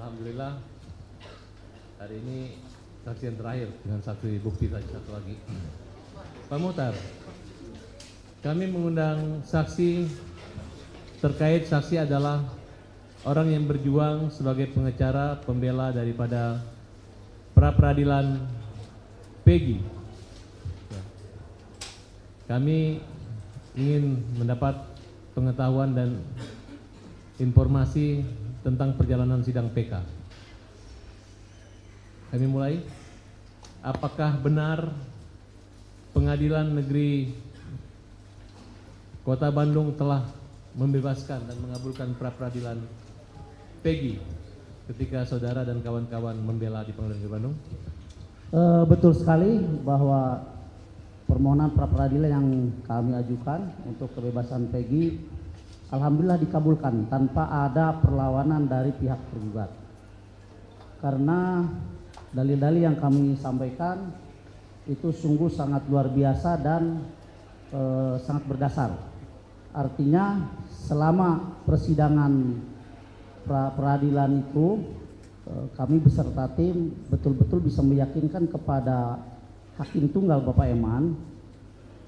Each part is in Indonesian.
Alhamdulillah hari ini saksi yang terakhir dengan saksi bukti tadi satu lagi. Pak Muhtar, kami mengundang saksi terkait saksi adalah orang yang berjuang sebagai pengacara pembela daripada pra peradilan Peggy. Kami ingin mendapat pengetahuan dan informasi tentang perjalanan sidang PK. Kami mulai. Apakah benar Pengadilan Negeri Kota Bandung telah membebaskan dan mengabulkan pra peradilan Peggy ketika saudara dan kawan-kawan membela di Pengadilan Negeri Bandung? Betul sekali bahwa permohonan pra peradilan yang kami ajukan untuk kebebasan Peggy alhamdulillah dikabulkan tanpa ada perlawanan dari pihak tergugat. Karena dalil-dalil yang kami sampaikan itu sungguh sangat luar biasa dan sangat berdasar. Artinya selama persidangan pra peradilan itu kami beserta tim betul-betul bisa meyakinkan kepada Hakim Tunggal Bapak Eman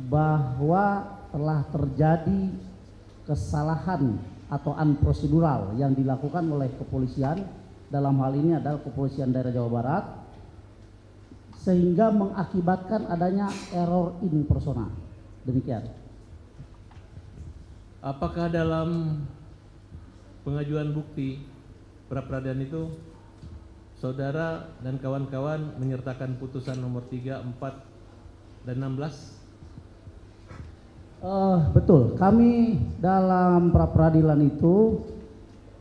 bahwa telah terjadi kesalahan atau unprocedural yang dilakukan oleh kepolisian, dalam hal ini adalah kepolisian daerah Jawa Barat, sehingga mengakibatkan adanya error in persona. Demikian. Apakah dalam pengajuan bukti pra peradilan itu saudara dan kawan-kawan menyertakan putusan nomor 3, 4, dan 16? Betul, kami dalam pra peradilan itu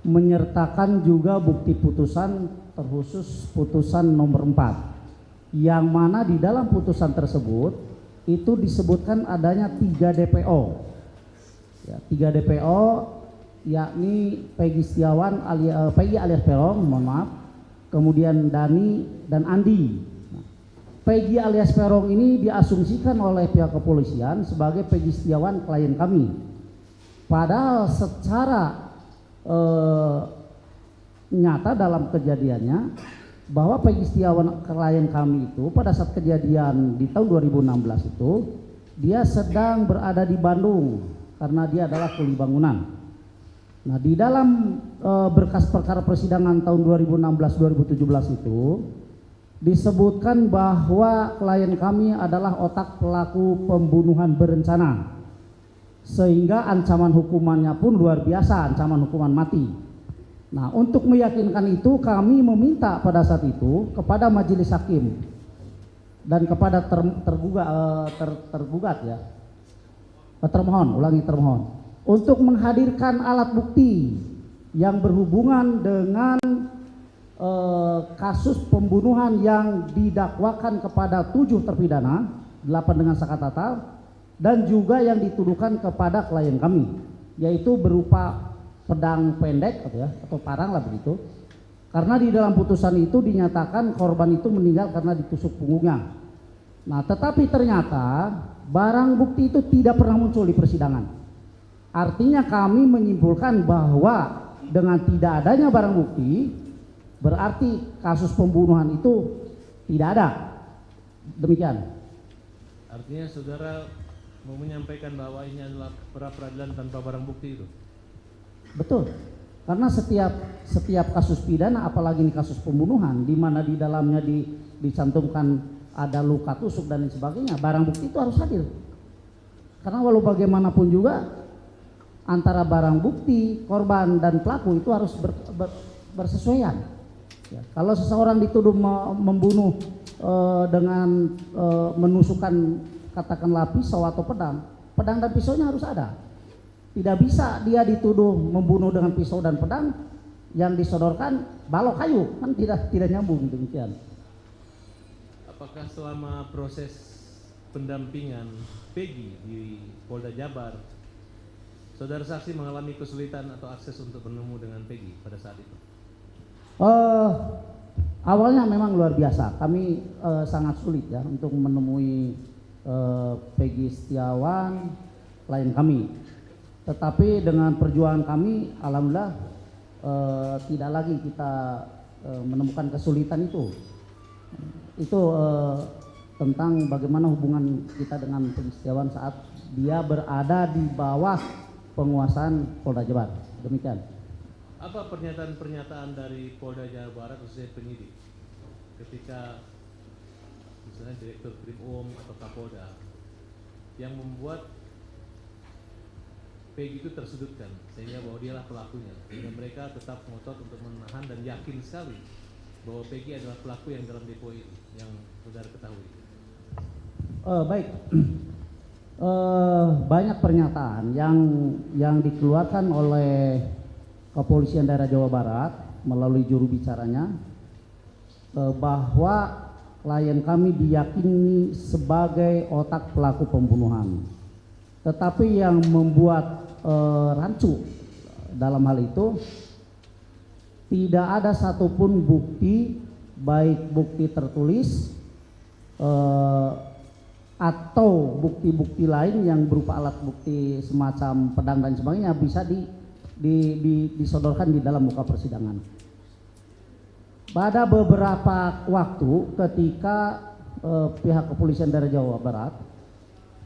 menyertakan juga bukti putusan, terkhusus putusan nomor 4, yang mana di dalam putusan tersebut itu disebutkan adanya 3 DPO ya, 3 DPO yakni Peggy Setiawan Peggy alias Peron, mohon maaf, kemudian Dani dan Andi. Peggy alias Peron ini diasumsikan oleh pihak kepolisian sebagai Peggy Setiawan klien kami. Padahal secara nyata dalam kejadiannya bahwa Peggy Setiawan klien kami itu pada saat kejadian di tahun 2016 itu dia sedang berada di Bandung karena dia adalah kuli bangunan. Nah, di dalam berkas perkara persidangan tahun 2016-2017 itu disebutkan bahwa klien kami adalah otak pelaku pembunuhan berencana, sehingga ancaman hukumannya pun luar biasa, ancaman hukuman mati. Nah, untuk meyakinkan itu kami meminta pada saat itu kepada majelis hakim dan kepada termohon untuk menghadirkan alat bukti yang berhubungan dengan kasus pembunuhan yang didakwakan kepada 7 terpidana, 8 dengan sakatata, dan juga yang dituduhkan kepada klien kami, yaitu berupa pedang pendek atau parang lah begitu. Karena di dalam putusan itu dinyatakan korban itu meninggal karena ditusuk punggungnya. Nah, tetapi ternyata barang bukti itu tidak pernah muncul di persidangan. Artinya kami menyimpulkan bahwa dengan tidak adanya barang bukti berarti kasus pembunuhan itu tidak ada. Demikian. Artinya saudara mau menyampaikan bahwa ini adalah pra peradilan tanpa barang bukti itu? Betul. Karena setiap kasus pidana, apalagi ini kasus pembunuhan, di mana di dalamnya dicantumkan ada luka tusuk dan lain sebagainya, barang bukti itu harus hadir. Karena walau bagaimanapun juga antara barang bukti, korban dan pelaku itu harus bersesuaian. Ya, kalau seseorang dituduh membunuh dengan menusukkan katakanlah pisau atau pedang dan pisaunya harus ada. Tidak bisa dia dituduh membunuh dengan pisau dan pedang, yang disodorkan balok kayu, kan tidak nyambung. Demikian. Apakah selama proses pendampingan Peggy di Polda Jabar, saudara saksi mengalami kesulitan atau akses untuk bertemu dengan Peggy pada saat itu? Awalnya memang luar biasa, kami sangat sulit ya untuk menemui Peggy Setiawan klien kami. Tetapi dengan perjuangan kami, alhamdulillah tidak lagi kita menemukan kesulitan itu. Itu tentang bagaimana hubungan kita dengan Peggy Setiawan saat dia berada di bawah penguasaan Polda Jabar. Demikian. Apa pernyataan-pernyataan dari Polda Jawa Barat khususnya penyidik ketika misalnya Direktur Krim atau Kapolda yang membuat Peggy itu tersudutkan sehingga bahwa dialah pelakunya, sehingga mereka tetap ngotot untuk menahan dan yakin sekali bahwa Peggy adalah pelaku yang dalam depo itu yang saudara ketahui? Baik. Banyak pernyataan yang dikeluarkan oleh Kepolisian Daerah Jawa Barat melalui juru bicaranya bahwa klien kami diyakini sebagai otak pelaku pembunuhan. Tetapi yang membuat rancu dalam hal itu tidak ada satupun bukti, baik bukti tertulis atau bukti-bukti lain yang berupa alat bukti semacam pedang dan sebagainya bisa disodorkan di dalam muka persidangan. Pada beberapa waktu ketika pihak Kepolisian Daerah Jawa Barat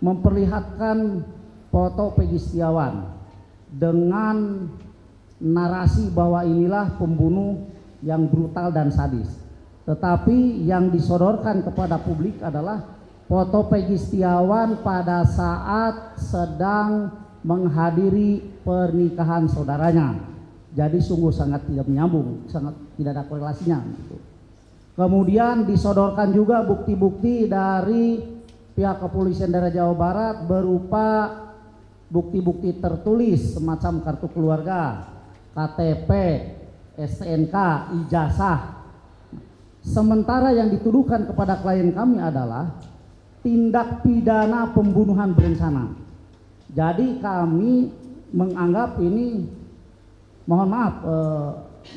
memperlihatkan foto Peggy Setiawan dengan narasi bahwa inilah pembunuh yang brutal dan sadis. Tetapi yang disodorkan kepada publik adalah foto Peggy Setiawan pada saat sedang menghadiri pernikahan saudaranya. Jadi sungguh sangat tidak menyambung, sangat tidak ada korelasinya. Kemudian disodorkan juga bukti-bukti dari pihak Kepolisian Daerah Jawa Barat berupa bukti-bukti tertulis semacam kartu keluarga, KTP, STNK, ijazah. Sementara yang dituduhkan kepada klien kami adalah tindak pidana pembunuhan berencana. Jadi kami menganggap ini, mohon maaf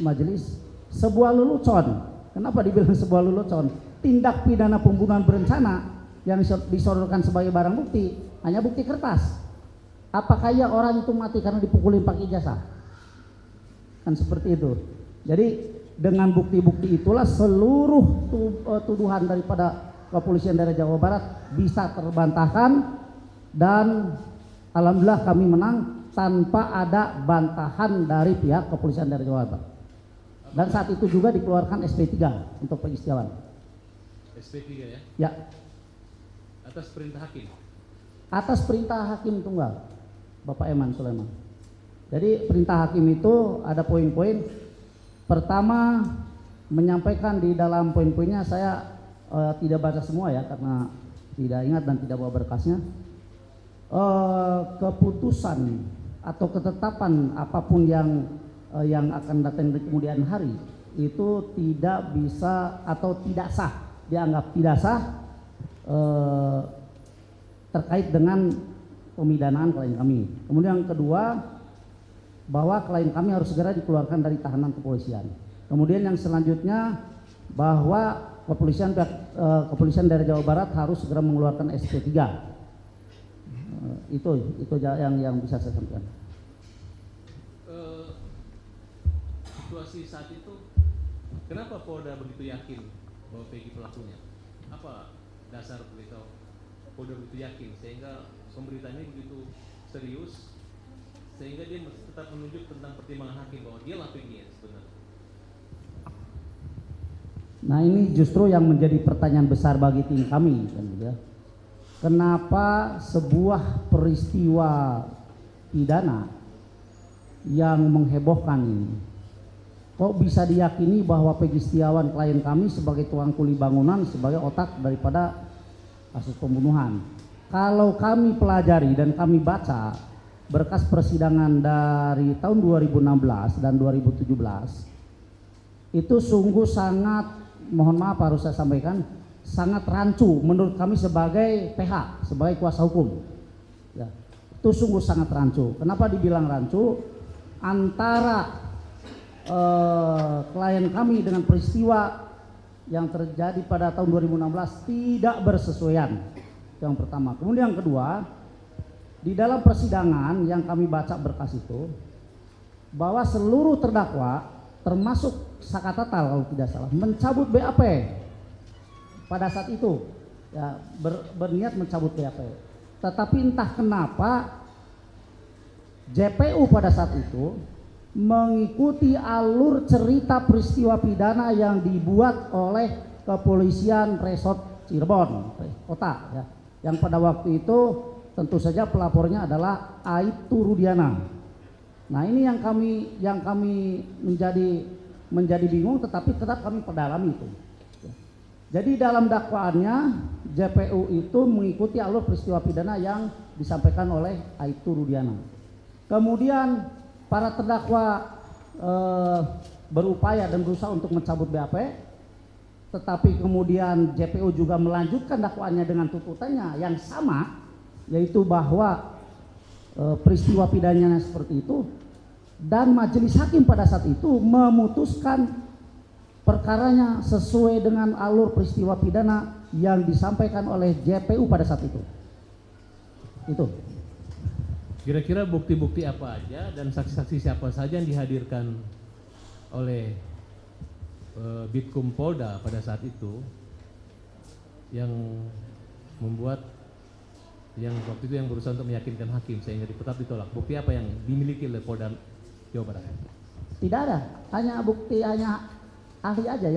majelis, sebuah lelucon. Kenapa dibilang sebuah lelucon? Tindak pidana pembunuhan berencana yang disodorkan sebagai barang bukti hanya bukti kertas. Apakah ya orang itu mati karena dipukulin pakai ijazah? Kan seperti itu. Jadi dengan bukti-bukti itulah seluruh tuduhan daripada Kepolisian Daerah Jawa Barat bisa terbantahkan dan alhamdulillah kami menang tanpa ada bantahan dari pihak Kepolisian Daerah Jawa Barat. Dan saat itu juga dikeluarkan SP3 untuk Peggy Setiawan. SP3 ya? Ya. Atas perintah hakim? Atas perintah hakim tunggal, Bapak Eman Sulaiman. Jadi perintah hakim itu ada poin-poin. Pertama, menyampaikan di dalam poin-poinnya, saya tidak baca semua ya karena tidak ingat dan tidak bawa berkasnya. Keputusan atau ketetapan apapun yang akan datang di kemudian hari itu tidak bisa atau tidak sah, dianggap tidak sah terkait dengan pemidanaan klien kami. Kemudian yang kedua, bahwa klien kami harus segera dikeluarkan dari tahanan kepolisian. Kemudian yang selanjutnya, bahwa Kepolisian Daerah Jawa Barat harus segera mengeluarkan SP3. Itu yang bisa saya sampaikan. Situasi saat itu, kenapa Polda begitu yakin bahwa Peggy pelakunya? Apa dasar berita Polda begitu yakin sehingga pemberitanya begitu serius sehingga dia tetap menunjuk tentang pertimbangan hakim bahwa dia lah Peggy sebenarnya? Nah ini justru yang menjadi pertanyaan besar bagi tim kami kan, ya. Kenapa sebuah peristiwa pidana yang menghebohkan ini kok bisa diyakini bahwa Peggy Setiawan klien kami sebagai tukang kuli bangunan, sebagai otak daripada kasus pembunuhan? Kalau kami pelajari dan kami baca berkas persidangan dari tahun 2016 dan 2017, itu sungguh sangat, mohon maaf harus saya sampaikan, sangat rancu menurut kami sebagai PH, sebagai kuasa hukum. Ya, itu sungguh sangat rancu. Kenapa dibilang rancu? Antara klien kami dengan peristiwa yang terjadi pada tahun 2016 tidak bersesuaian. Yang pertama. Kemudian yang kedua, di dalam persidangan yang kami baca berkas itu, bahwa seluruh terdakwa termasuk Sakatatal kalau tidak salah, mencabut BAP pada saat itu, ya, berniat mencabut BAP. Tetapi entah kenapa JPU pada saat itu mengikuti alur cerita peristiwa pidana yang dibuat oleh kepolisian Resort Cirebon kota, ya, yang pada waktu itu tentu saja pelapornya adalah Aibtu Rudiana. Nah, ini yang kami menjadi bingung, tetapi tetap kami perdalami itu. Jadi dalam dakwaannya JPU itu mengikuti alur peristiwa pidana yang disampaikan oleh Aibtu Rudiana. Kemudian para terdakwa berupaya dan berusaha untuk mencabut BAP, tetapi kemudian JPU juga melanjutkan dakwaannya dengan tuntutannya yang sama, yaitu bahwa peristiwa pidananya seperti itu, dan majelis hakim pada saat itu memutuskan perkaranya sesuai dengan alur peristiwa pidana yang disampaikan oleh JPU pada saat itu. Itu. Kira-kira bukti-bukti apa aja dan saksi-saksi siapa saja yang dihadirkan oleh Bitkum Polda pada saat itu yang membuat yang waktu itu yang berusaha untuk meyakinkan hakim sehingga tetap ditolak? Bukti apa yang dimiliki oleh Polda Jawa Barat? Tidak ada, hanya bukti, hanya ahli aja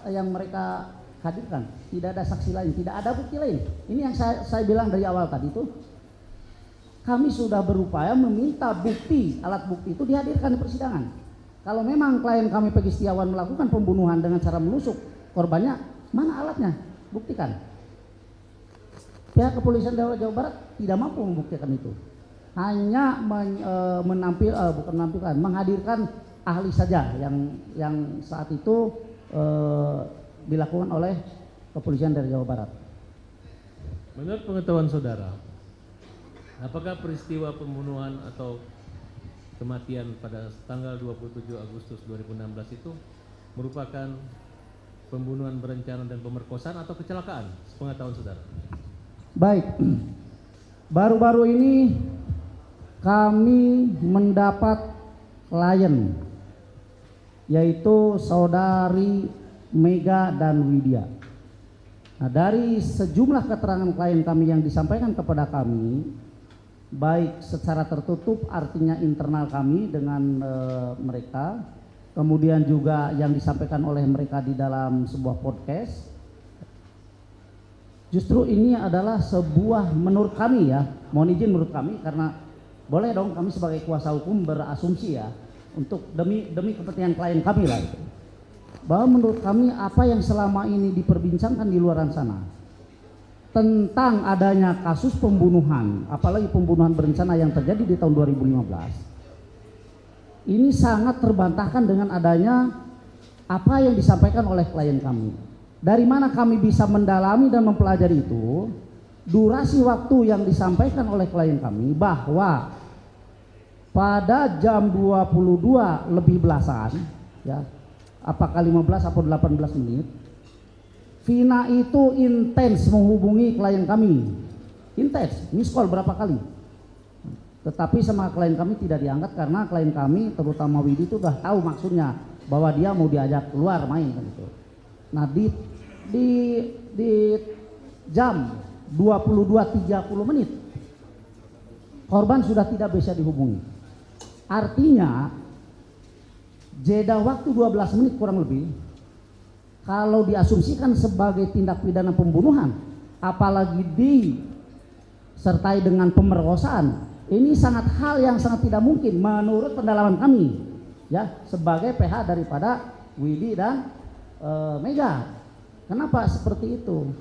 yang mereka hadirkan. Tidak ada saksi lain, tidak ada bukti lain. Ini yang saya bilang dari awal tadi itu. Kami sudah berupaya meminta bukti, alat bukti itu dihadirkan di persidangan. Kalau memang klien kami Peggy Setiawan melakukan pembunuhan dengan cara menusuk korbannya, mana alatnya? Buktikan. Pihak kepolisian daerah Jawa Barat tidak mampu membuktikan itu. Hanya menghadirkan ahli saja yang saat itu dilakukan oleh kepolisian dari Jawa Barat. Menurut pengetahuan saudara, apakah peristiwa pembunuhan atau kematian pada tanggal 27 Agustus 2016 itu merupakan pembunuhan berencana dan pemerkosaan atau kecelakaan? Sepengetahuan saudara. Baik, baru-baru ini kami mendapat klien, yaitu saudari Mega dan Widya. Nah, dari sejumlah keterangan klien kami yang disampaikan kepada kami, baik secara tertutup artinya internal kami dengan mereka, kemudian juga yang disampaikan oleh mereka di dalam sebuah podcast, justru ini adalah sebuah, menurut kami ya, mohon izin menurut kami, karena boleh dong kami sebagai kuasa hukum berasumsi ya, untuk demi kepentingan klien kami lah itu, bahwa menurut kami apa yang selama ini diperbincangkan di luar sana tentang adanya kasus pembunuhan, apalagi pembunuhan berencana yang terjadi di tahun 2015, ini sangat terbantahkan dengan adanya apa yang disampaikan oleh klien kami. Dari mana kami bisa mendalami dan mempelajari itu? Durasi waktu yang disampaikan oleh klien kami bahwa pada jam 22 lebih belasan, ya, apakah 15 atau 18 menit, Vina itu intens menghubungi klien kami, intens, miss call berapa kali, tetapi sama klien kami tidak diangkat karena klien kami, terutama Widi itu udah tahu maksudnya bahwa dia mau diajak keluar main kan itu. Nah di jam 22.30 menit korban sudah tidak bisa dihubungi. Artinya jeda waktu 12 menit kurang lebih, kalau diasumsikan sebagai tindak pidana pembunuhan, apalagi disertai dengan pemerkosaan, ini sangat hal yang sangat tidak mungkin menurut pendalaman kami ya, sebagai PH daripada Widi dan Mega. Kenapa seperti itu?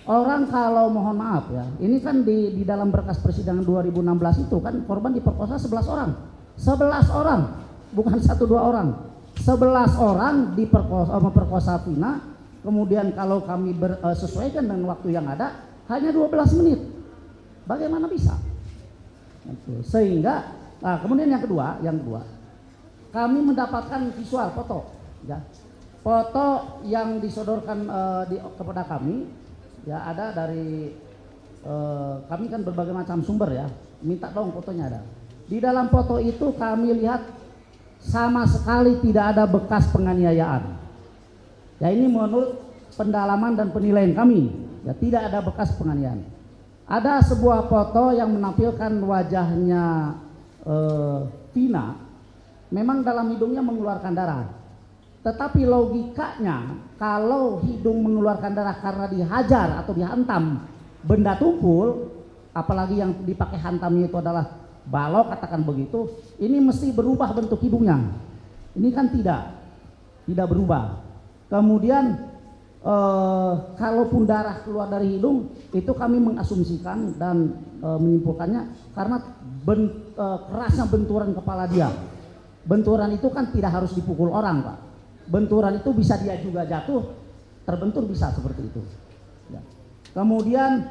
Orang kalau mohon maaf ya, ini kan di dalam berkas persidangan 2016 itu kan korban diperkosa 11 orang. 11 orang, bukan 1-2 orang. 11 orang memperkosa Vina, kemudian kalau kami sesuaikan dengan waktu yang ada hanya 12 menit. Bagaimana bisa? Sehingga kemudian yang kedua, kami mendapatkan visual foto ya. Foto yang disodorkan kepada kami ya, ada dari kami kan berbagai macam sumber ya, minta dong fotonya ada. Di dalam foto itu kami lihat sama sekali tidak ada bekas penganiayaan. Ya, ini menurut pendalaman dan penilaian kami, ya tidak ada bekas penganiayaan. Ada sebuah foto yang menampilkan wajahnya Vina, memang dalam hidungnya mengeluarkan darah. Tetapi logikanya kalau hidung mengeluarkan darah karena dihajar atau dihantam benda tumpul, apalagi yang dipakai hantamnya itu adalah balok, katakan begitu, ini mesti berubah bentuk hidungnya. Ini kan tidak berubah. Kemudian kalaupun darah keluar dari hidung, itu kami mengasumsikan dan menyimpulkannya karena kerasnya benturan kepala dia. Benturan itu kan tidak harus dipukul orang, Pak. Benturan itu bisa dia juga jatuh, terbentur bisa seperti itu. Ya. Kemudian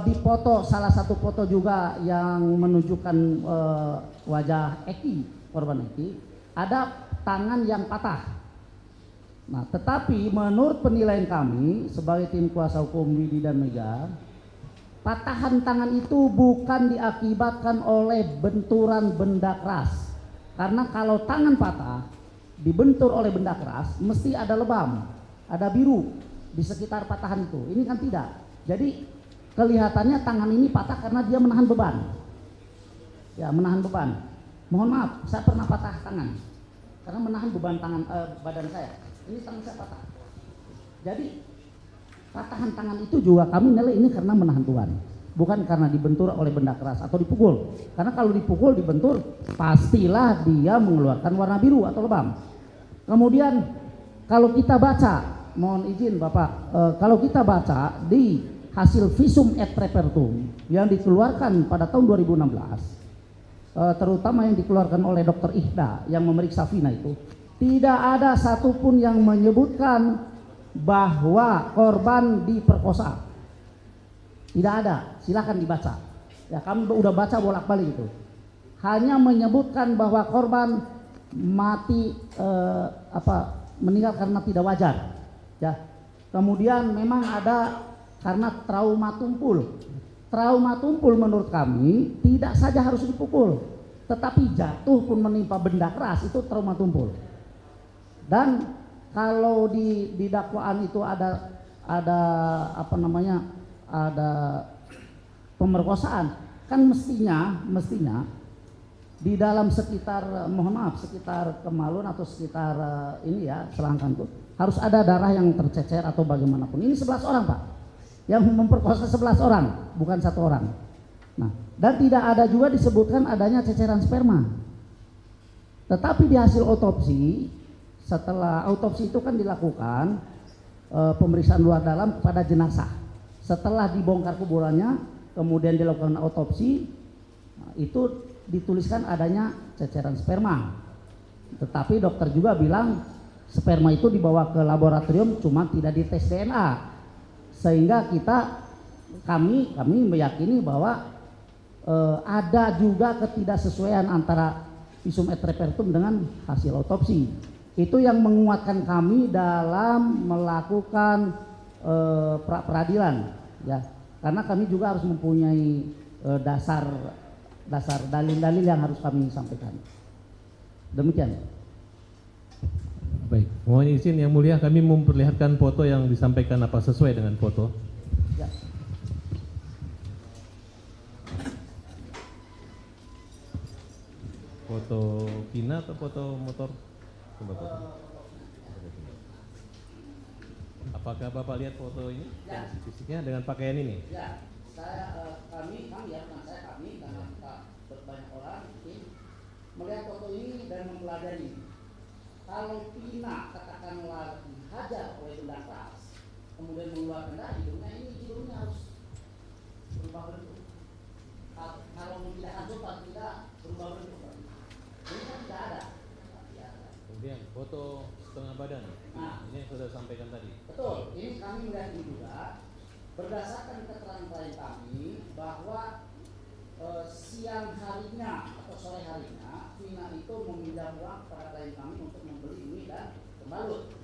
di foto, salah satu foto juga yang menunjukkan wajah Eki, korban Eki, ada tangan yang patah. Nah, tetapi menurut penilaian kami sebagai tim kuasa hukum Widi dan Mega, patahan tangan itu bukan diakibatkan oleh benturan benda keras. Karena kalau tangan patah dibentur oleh benda keras, mesti ada lebam, ada biru di sekitar patahan itu. Ini kan tidak. Jadi kelihatannya tangan ini patah karena dia menahan beban. Ya, menahan beban. Mohon maaf, saya pernah patah tangan karena menahan beban badan saya. Ini tangan saya patah. Jadi patahan tangan itu juga kami nilai ini karena menahan Tuhan, bukan karena dibentur oleh benda keras atau dipukul. Karena kalau dipukul, dibentur, pastilah dia mengeluarkan warna biru atau lebam. Kemudian kalau kita baca, mohon izin Bapak, kalau kita baca di hasil visum et repertum yang dikeluarkan pada tahun 2016, terutama yang dikeluarkan oleh Dr. Ihda yang memeriksa Vina itu, tidak ada satupun yang menyebutkan bahwa korban diperkosa. Tidak ada, silakan dibaca. Ya, kami udah baca bolak-balik itu. Hanya menyebutkan bahwa korban mati meninggal karena tidak wajar. Ya. Kemudian memang ada karena trauma tumpul. Trauma tumpul menurut kami tidak saja harus dipukul, tetapi jatuh pun menimpa benda keras itu trauma tumpul. Dan kalau di dakwaan itu ada pemerkosaan, kan mestinya di dalam sekitar, mohon maaf, sekitar kemaluan atau sekitar ini ya, selangkang itu harus ada darah yang tercecer atau bagaimanapun. Ini 11 orang, Pak, yang memperkosa 11 orang, bukan 1 orang. Nah, dan tidak ada juga disebutkan adanya ceceran sperma. Tetapi di hasil otopsi, setelah autopsi itu kan dilakukan pemeriksaan luar dalam kepada jenazah. Setelah dibongkar kuburannya, kemudian dilakukan autopsi, itu dituliskan adanya ceceran sperma. Tetapi dokter juga bilang sperma itu dibawa ke laboratorium cuma tidak dites DNA. Sehingga kami meyakini bahwa ada juga ketidaksesuaian antara visum et repertum dengan hasil otopsi. Itu yang menguatkan kami dalam melakukan pra-peradilan, ya, karena kami juga harus mempunyai dasar dalil-dalil yang harus kami sampaikan. Demikian. Baik, mohon izin Yang Mulia, kami memperlihatkan foto yang disampaikan apa sesuai dengan foto. Ya. Foto Vina atau foto motor? Coba foto. Apakah Bapak lihat foto ini? Ya. Fisiknya dengan pakaian ini? Ya, kami ya, bukan saya, kami karena kita berbanyak orang melihat foto ini dan mempelajari. Kalau Vina katakanlah dihajar oleh benda keras, kemudian mengeluarkan darah, hidungnya harus berubah bentuk. Kalau tidak hancur, tidak berubah bentuk. Ini kan tidak ada. Kemudian foto setengah badan. Nah, ini yang sudah sampaikan tadi. Betul, ini kami melihat ini juga berdasarkan keterangan klien kami bahwa siang harinya atau sore harinya Vina itu meminjam uang kepada klien kami untuk membeli mie dan pembalut.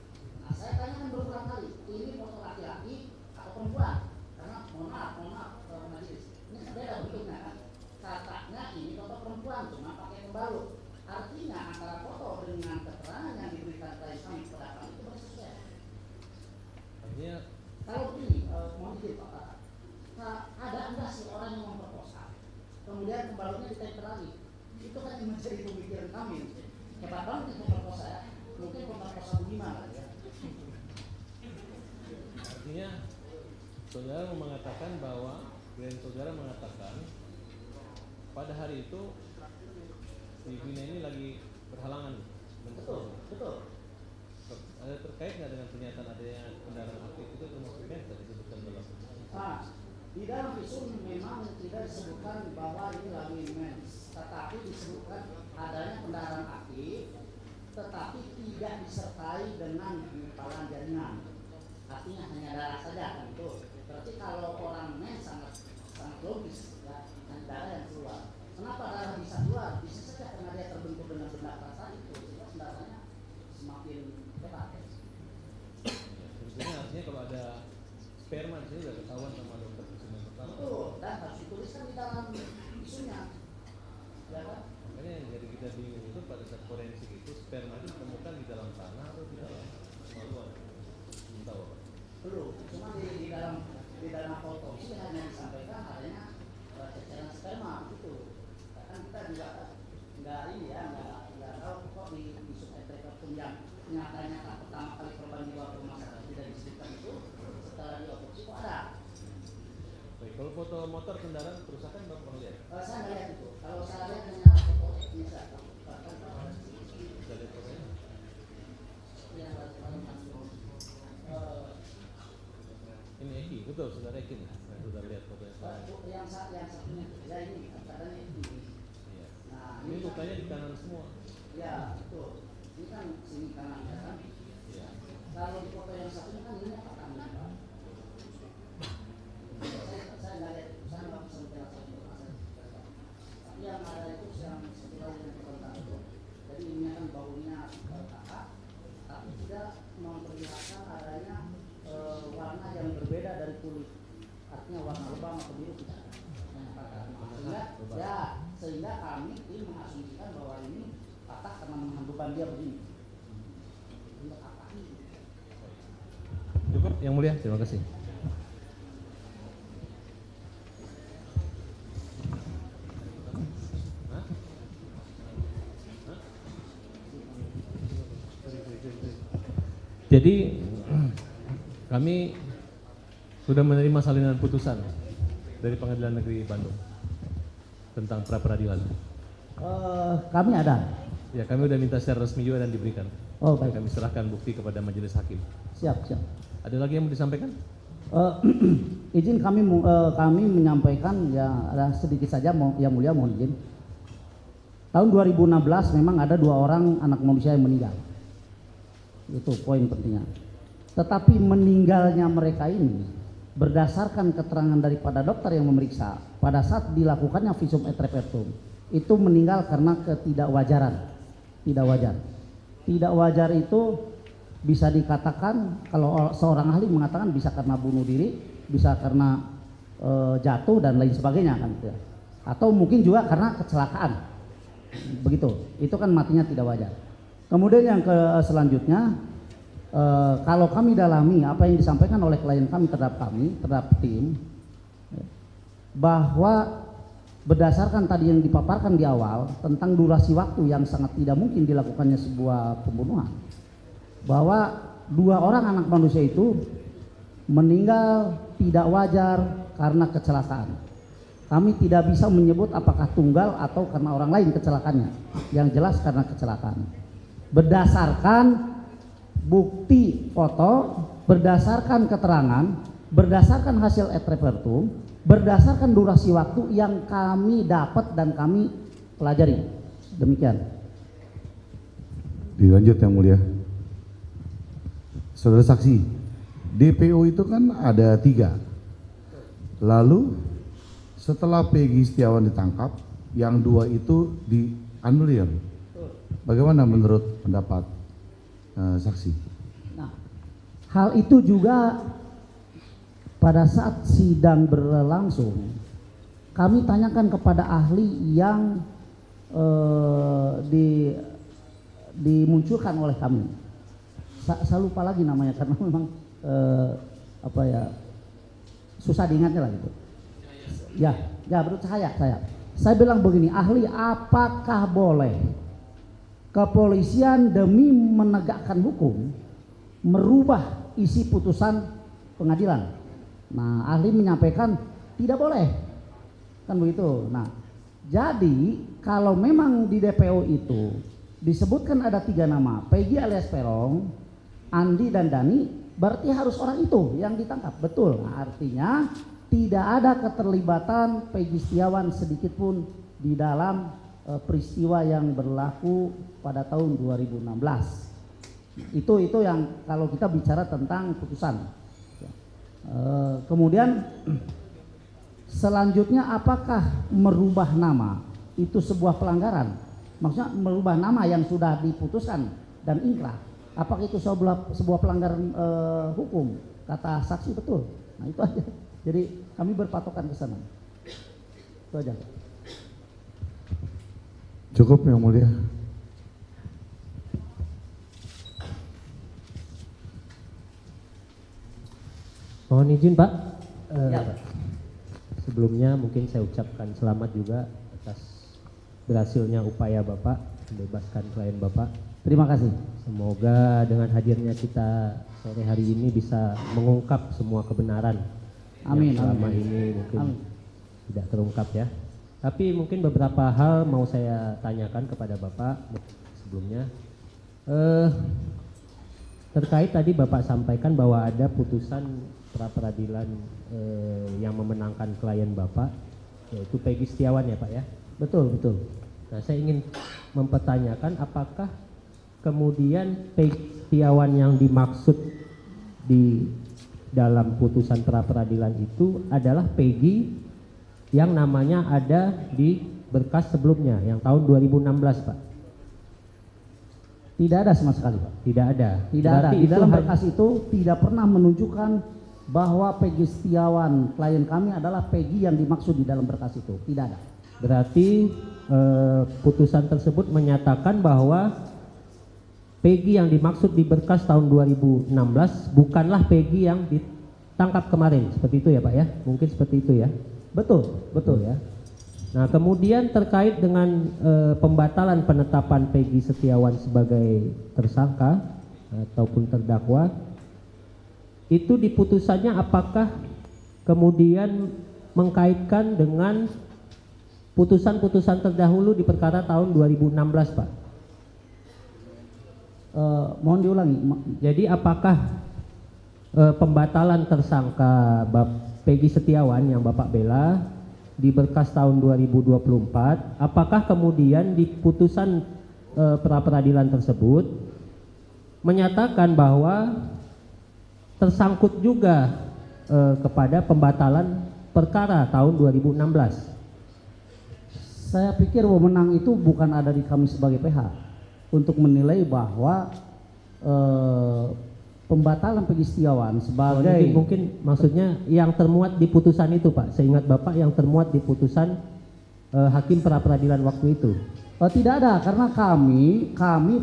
Nah, saya tanyakan berulang kali, ini foto laki-laki atau perempuan? Karena mohon maaf majelis, ini beda bentuknya kan. Katanya ini foto perempuan cuma pakai pembalut. Artinya antara foto Saudara mengatakan bahwa klien saudara mengatakan pada hari itu si Vina ini lagi berhalangan. Betul, betul. Ada terkait nggak dengan pernyataan adanya kendaraan aktif itu termasuk meter disebutkan dalam? Di dalam visum memang tidak disebutkan bahwa ini lagi mens, tetapi disebutkan adanya kendaraan aktif, tetapi tidak disertai dengan gumpalan jaringan. Artinya hanya darah saja kan itu. Berarti kalau orang mens sangat logis ya, darah yang keluar. Kenapa darah bisa keluar? Bisa saja karena dia terbentur dengan benda keras itu, sehingga darahnya semakin hebat. Sebetulnya artinya kalau ada sperma di sini sudah ketahuan sama dokter visum yang pertama. Betul, dan harus dituliskan di dalam visunya, ya kan? Makanya yang jadi kita bingung itu pada saat forensik itu sperma itu ditemukan di dalam tanah atau di dalam maluan? Belum tahu apa? Belum, cuma di dalam autopsi hanya disampaikan adanya ceceran sperma gitu. Kan kita juga nggak ini ya, nggak tahu kok di visum et repertum yang nyatanya pertama kali korban dibawa ke rumah sakit tidak disebutkan itu, setelah diotopsi kok ada. Baik, kalau foto motor kendaraan kerusakan Bapak pernah lihat? Saya nggak lihat itu. Kalau saya lihat hanya foto bisa. Bisa lihat fotonya? Ini Eki, betul saudara Eki nih, yang sudah lihat fotonya sekarang. Yang satunya, ya ini katanya ini. Iya. Nah, Ini lukanya di kanan semua. Ya, betul. Ini kan sini kanan ya kan. Iya. Kalau di foto yang satunya kan ini apa kanan? Saya nggak lihat, saya nggak bisa menjelaskan. Tapi yang ada itu yang setelah yang terkontak itu. Jadi ini kan baunya kakak, tapi tidak memperlihatkan adanya warna yang berbeda dari kulit. Artinya warna lebam atau biru tidak ada. Sehingga kami tim mengasumsikan bahwa ini patah karena menahan beban dia begini. Cukup yang mulia, terima kasih. Jadi kami sudah menerima salinan putusan dari Pengadilan Negeri Bandung tentang pra peradilan. Kami ada. Ya, kami sudah minta secara resmi juga dan diberikan. Oh, Dan baik. kami serahkan bukti kepada majelis hakim. Siap. Ada lagi yang mau disampaikan? Izin kami menyampaikan ya ada sedikit saja yang mulia mohon izin. Tahun 2016 memang ada 2 orang anak manusia yang meninggal. Itu poin pentingnya. Tetapi meninggalnya mereka ini berdasarkan keterangan daripada dokter yang memeriksa pada saat dilakukannya visum et repertum itu meninggal karena ketidakwajaran. Tidak wajar. Tidak wajar itu bisa dikatakan kalau seorang ahli mengatakan bisa karena bunuh diri, bisa karena jatuh dan lain sebagainya kan gitu ya. Atau mungkin juga karena kecelakaan. Begitu. Itu kan matinya tidak wajar. Kemudian yang selanjutnya kalau kami dalami apa yang disampaikan oleh klien kami terhadap tim bahwa berdasarkan tadi yang dipaparkan di awal tentang durasi waktu yang sangat tidak mungkin dilakukannya sebuah pembunuhan, bahwa 2 orang anak manusia itu meninggal tidak wajar karena kecelakaan. Kami tidak bisa menyebut apakah tunggal atau karena orang lain kecelakaannya. Yang jelas karena kecelakaan. Berdasarkan bukti foto, berdasarkan keterangan, berdasarkan hasil et repertum, berdasarkan durasi waktu yang kami dapat dan kami pelajari. Demikian. Dilanjut yang mulia. Saudara saksi, DPO itu kan ada 3. Lalu setelah Peggy Setiawan ditangkap, yang 2 itu dianulir. Bagaimana menurut pendapat saksi? Nah, hal itu juga pada saat sidang berlangsung, kami tanyakan kepada ahli yang dimunculkan oleh kami. Saya lupa lagi namanya karena memang susah diingatnya lah gitu. Ya menurut saya bilang begini, ahli, apakah boleh kepolisian demi menegakkan hukum merubah isi putusan pengadilan? Nah, ahli menyampaikan tidak boleh, kan begitu. Nah, jadi kalau memang di DPO itu disebutkan ada 3 nama, Peggy alias Peron, Andi dan Dani, berarti harus orang itu yang ditangkap, betul. Nah, artinya tidak ada keterlibatan Peggy Setiawan sedikit pun di dalam peristiwa yang berlaku pada tahun 2016. Itu yang kalau kita bicara tentang putusan. Kemudian selanjutnya, apakah merubah nama itu sebuah pelanggaran? Maksudnya merubah nama yang sudah diputuskan dan inkrah, apakah itu sebuah pelanggaran hukum? Kata saksi betul. Nah, itu aja. Jadi kami berpatokan ke sana. Itu aja. Cukup Yang Mulia. Mohon izin Pak. Ya. Sebelumnya mungkin saya ucapkan selamat juga atas berhasilnya upaya Bapak membebaskan klien Bapak. Terima kasih. Semoga dengan hadirnya kita sore hari ini bisa mengungkap semua kebenaran Amin. yang selama Amin. ini mungkin Amin. tidak terungkap ya. Tapi mungkin beberapa hal mau saya tanyakan kepada Bapak sebelumnya. Terkait tadi Bapak sampaikan bahwa ada putusan pra-peradilan yang memenangkan klien Bapak, yaitu Peggy Setiawan ya Pak ya? Betul, betul. Nah, saya ingin mempertanyakan apakah kemudian Peggy Setiawan yang dimaksud di dalam putusan pra-peradilan itu adalah Peggy yang namanya ada di berkas sebelumnya yang tahun 2016 Pak? Tidak ada sama sekali Pak. Tidak ada. Tidak ada. Berarti Di itu dalam berkas itu tidak pernah menunjukkan bahwa Peggy Setiawan klien kami adalah Peggy yang dimaksud di dalam berkas itu. Tidak ada. Berarti putusan tersebut menyatakan bahwa Peggy yang dimaksud di berkas tahun 2016 bukanlah Peggy yang ditangkap kemarin. Seperti itu ya Pak ya? Mungkin seperti itu ya? Betul, betul ya. Nah, kemudian terkait dengan pembatalan penetapan Peggy Setiawan sebagai tersangka ataupun terdakwa, itu di putusannya apakah kemudian mengkaitkan dengan putusan-putusan terdahulu di perkara tahun 2016 Pak? Mohon diulangi. Jadi apakah pembatalan tersangka Peggy Setiawan yang Bapak bela di berkas tahun 2024, apakah kemudian di putusan pra-peradilan tersebut menyatakan bahwa tersangkut juga kepada pembatalan perkara tahun 2016? Saya pikir wewenang itu bukan ada di kami sebagai PH untuk menilai bahwa pembatalan Peggy Setiawan sebagai mungkin maksudnya yang termuat di putusan itu Pak, seingat Bapak yang termuat di putusan hakim pra-peradilan waktu itu. Tidak ada, karena kami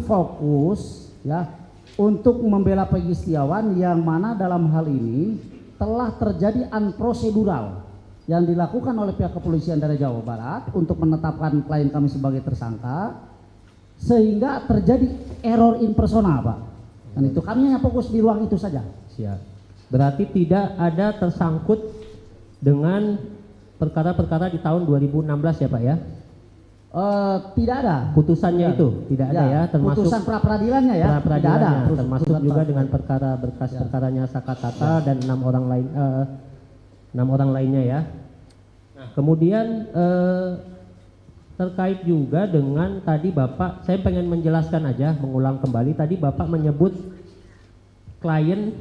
fokus ya untuk membela Peggy Setiawan yang mana dalam hal ini telah terjadi unprosedural yang dilakukan oleh pihak kepolisian daerah Jawa Barat untuk menetapkan klien kami sebagai tersangka, sehingga terjadi error in persona Pak. Dan itu kami hanya fokus di ruang itu saja. Siap. Berarti tidak ada tersangkut dengan perkara-perkara di tahun 2016 ya Pak ya? Tidak ada. Putusannya itu tidak ada ya, termasuk putusan pra-peradilannya ya. Tidak ada. Termasuk juga dengan perkara berkas perkaranya Sakatata dan 6 orang lainnya ya. Nah, kemudian terkait juga dengan tadi Bapak, saya pengen menjelaskan aja, mengulang kembali tadi Bapak menyebut klien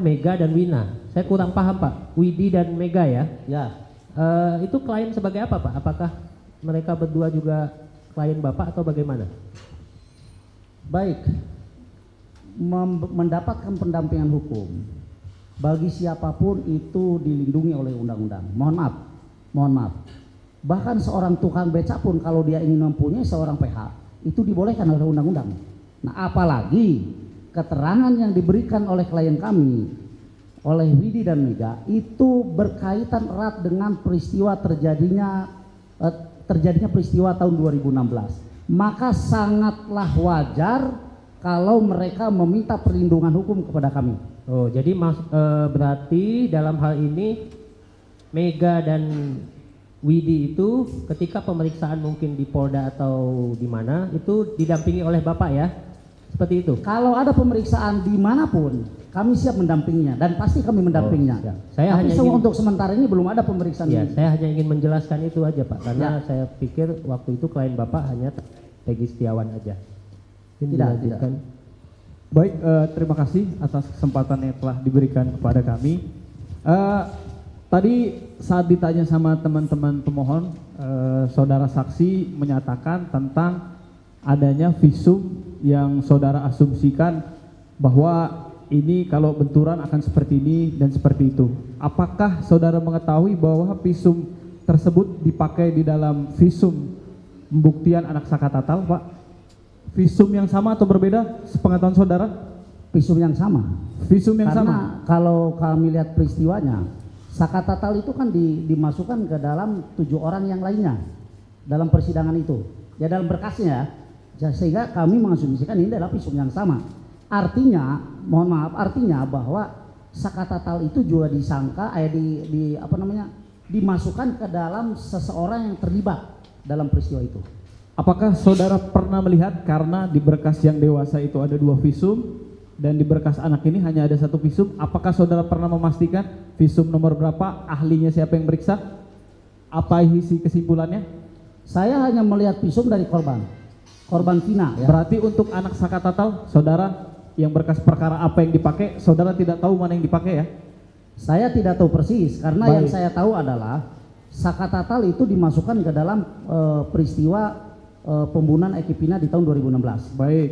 Mega dan Wina. Saya kurang paham Pak, Widi dan Mega ya. Ya. Itu klien sebagai apa Pak? Apakah mereka berdua juga klien Bapak atau bagaimana? Baik, mendapatkan pendampingan hukum bagi siapapun itu dilindungi oleh undang-undang. Mohon maaf. Bahkan seorang tukang beca pun kalau dia ingin mempunyai seorang PH itu dibolehkan oleh undang-undang. Nah, apalagi keterangan yang diberikan oleh klien kami, oleh Widi dan Mega, itu berkaitan erat dengan peristiwa terjadinya peristiwa tahun 2016. Maka sangatlah wajar kalau mereka meminta perlindungan hukum kepada kami. Oh, jadi berarti dalam hal ini Mega dan Widi itu ketika pemeriksaan mungkin di Polda atau di mana itu didampingi oleh Bapak ya? Seperti itu. Kalau ada pemeriksaan dimanapun, kami siap mendampinginya dan pasti kami mendampinginya. siap. Saya Tapi hanya ingin- untuk sementara ini belum ada pemeriksaan. Ya, saya hanya ingin menjelaskan itu aja Pak, karena Ya. saya pikir waktu itu klien Bapak hanya Peggy Setiawan aja. Mungkin Tidak, dilanjutkan. Baik, terima kasih atas kesempatan yang telah diberikan kepada kami. Tadi saat ditanya sama teman-teman pemohon, saudara saksi menyatakan tentang adanya visum yang saudara asumsikan bahwa ini kalau benturan akan seperti ini dan seperti itu. Apakah saudara mengetahui bahwa visum tersebut dipakai di dalam visum pembuktian anak Sakatatal, Pak? Visum yang sama atau berbeda sepengetahuan saudara? Visum yang sama. Visum yang Karena sama? kalau kami lihat peristiwanya, Sakatatal itu kan dimasukkan ke dalam 7 orang yang lainnya dalam persidangan itu. Ya dalam berkasnya ya, sehingga kami mengasumsikan ini adalah visum yang sama. Artinya, mohon maaf, artinya bahwa Sakatatal itu juga disangka dimasukkan ke dalam seseorang yang terlibat dalam peristiwa itu. Apakah saudara pernah melihat karena di berkas yang dewasa itu ada 2 visum dan di berkas anak ini hanya ada 1 visum, apakah saudara pernah memastikan visum nomor berapa, ahlinya siapa yang meriksa, apa isi kesimpulannya? Saya hanya melihat visum dari korban Vina ya. Berarti untuk anak Sakatatal, saudara yang berkas perkara apa yang dipakai, saudara tidak tahu mana yang dipakai ya? Saya tidak tahu persis karena Baik. yang saya tahu adalah Sakatatal itu dimasukkan ke dalam peristiwa pembunuhan Eki Pina di tahun 2016. Baik,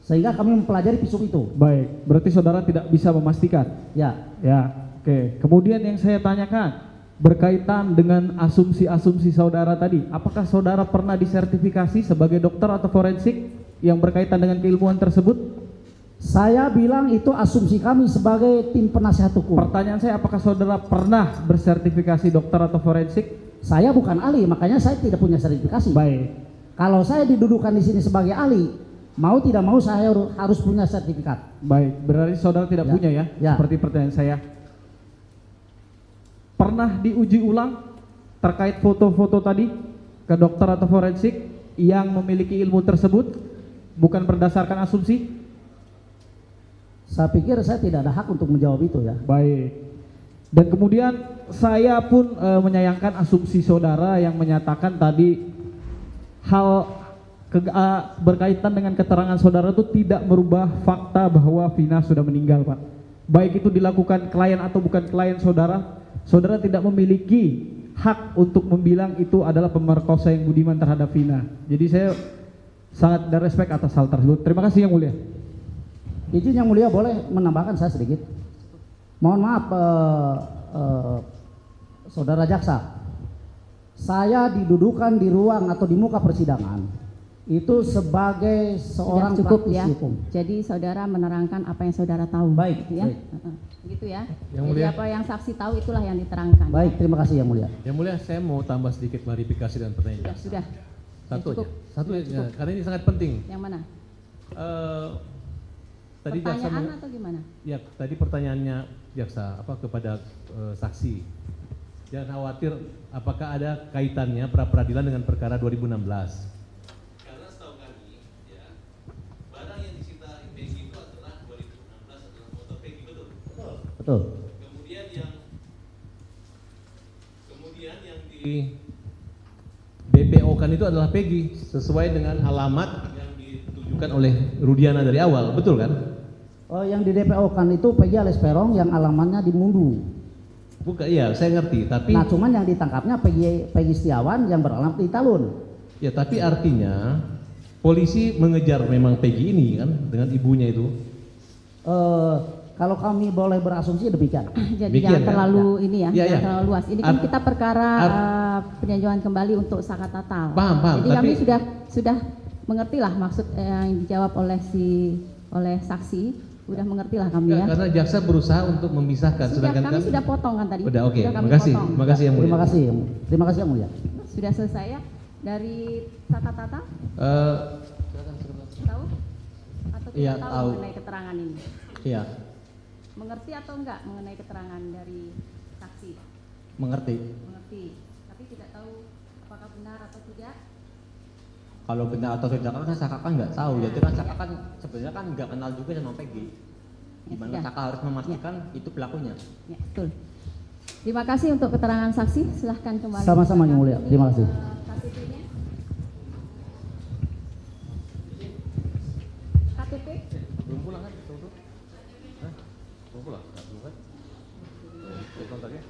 Sehingga kami mempelajari visum itu. baik. Berarti saudara tidak bisa memastikan? Ya, Ya, oke. Kemudian yang saya tanyakan berkaitan dengan asumsi-asumsi saudara tadi, apakah saudara pernah disertifikasi sebagai dokter atau forensik yang berkaitan dengan keilmuan tersebut? saya bilang itu asumsi kami sebagai tim penasihat hukum. Pertanyaan saya, apakah saudara pernah bersertifikasi dokter atau forensik? Saya bukan ahli, makanya saya tidak punya sertifikasi. Baik, Kalau saya didudukan di sini sebagai ahli, mau tidak mau saya harus punya sertifikat. baik. Berarti saudara tidak Ya. punya ya? Ya. Seperti pertanyaan saya. Pernah diuji ulang terkait foto-foto tadi ke dokter atau forensik yang memiliki ilmu tersebut, bukan berdasarkan asumsi? Saya pikir saya tidak ada hak untuk menjawab itu ya. Baik. Dan kemudian saya pun menyayangkan asumsi saudara yang menyatakan tadi hal berkaitan dengan keterangan saudara itu tidak merubah fakta bahwa Vina sudah meninggal, Pak. Baik itu dilakukan klien atau bukan klien saudara, saudara tidak memiliki hak untuk membilang itu adalah pemerkosa yang budiman terhadap Vina. Jadi saya sangat ada respect atas hal tersebut. Terima kasih Yang Mulia. Izin Yang Mulia boleh menambahkan saya sedikit. Mohon maaf saudara jaksa, saya didudukan di ruang atau di muka persidangan itu sebagai seorang Sudah cukup praktisi ya. hukum. Jadi saudara menerangkan apa yang saudara tahu. Baik, gitu ya. baik. Begitu ya. Yang Jadi Mulia. apa yang saksi tahu itulah yang diterangkan. Baik, terima kasih Yang Mulia. Yang Mulia, saya mau tambah sedikit klarifikasi dan pertanyaan. Sudah. Satu Cukup. aja. Satu Sudah aja, cukup. karena ini sangat penting. Yang mana? Tadi jaksa Pertanyaan atau gimana? ya tadi pertanyaannya jaksa kepada saksi. Jangan khawatir apakah ada kaitannya pra peradilan dengan perkara 2016. Karena setahu kami ya barang yang disita Peggy itu adalah 2016 adalah foto Peggy, betul? Betul. Kemudian yang di BPO kan itu adalah Peggy sesuai dengan alamat yang ditujukan oleh Rudiana dari awal, betul kan? Yang di DPO kan itu Peggy alias Peron yang alamannya di Mundu. Bukan, iya saya ngerti, tapi Nah, cuman yang ditangkapnya Peggy Setiawan yang beralamat di Talun. ya tapi artinya polisi mengejar memang Peggy ini kan dengan ibunya itu. Kalau kami boleh berasumsi demikian. Jadi Demikian, jangan kan? terlalu ini ya, Ya, jangan ya. terlalu luas. Ini kan kita perkara peninjauan kembali untuk Sakatatal. Paham, Jadi kami tapi- sudah mengerti lah maksud yang dijawab oleh saksi. Udah mengerti lah kami ya. Karena jaksa berusaha untuk memisahkan, Sudah, sedangkan kami sudah potong kan tadi. Udah, oke. Sudah kami Makasih, potong. makasih yang mulia. Terima kasih Yang Mulia. Sudah selesai ya. Dari Sakatata Eh, tahu atau Iya, tidak tahu. mengenai keterangan ini? Iya, Mengerti atau enggak mengenai keterangan dari saksi? mengerti. Mengerti, tapi tidak tahu apakah benar atau tidak? Kalau benar atau tidak kan Saka kan nggak tahu. Jadi kan Saka kan sebenarnya kan nggak kenal juga sama Peggy. Gimana Ya, Saka harus memastikan itu pelakunya. Ya, betul. Terima kasih untuk keterangan saksi. Silahkan kembali. Sama-sama, Yang Mulia. Terima kasih. KTP-nya. KTP? Belum pulang kan? Belum pulang? Belum pulang? Belum kan? Kontaknya?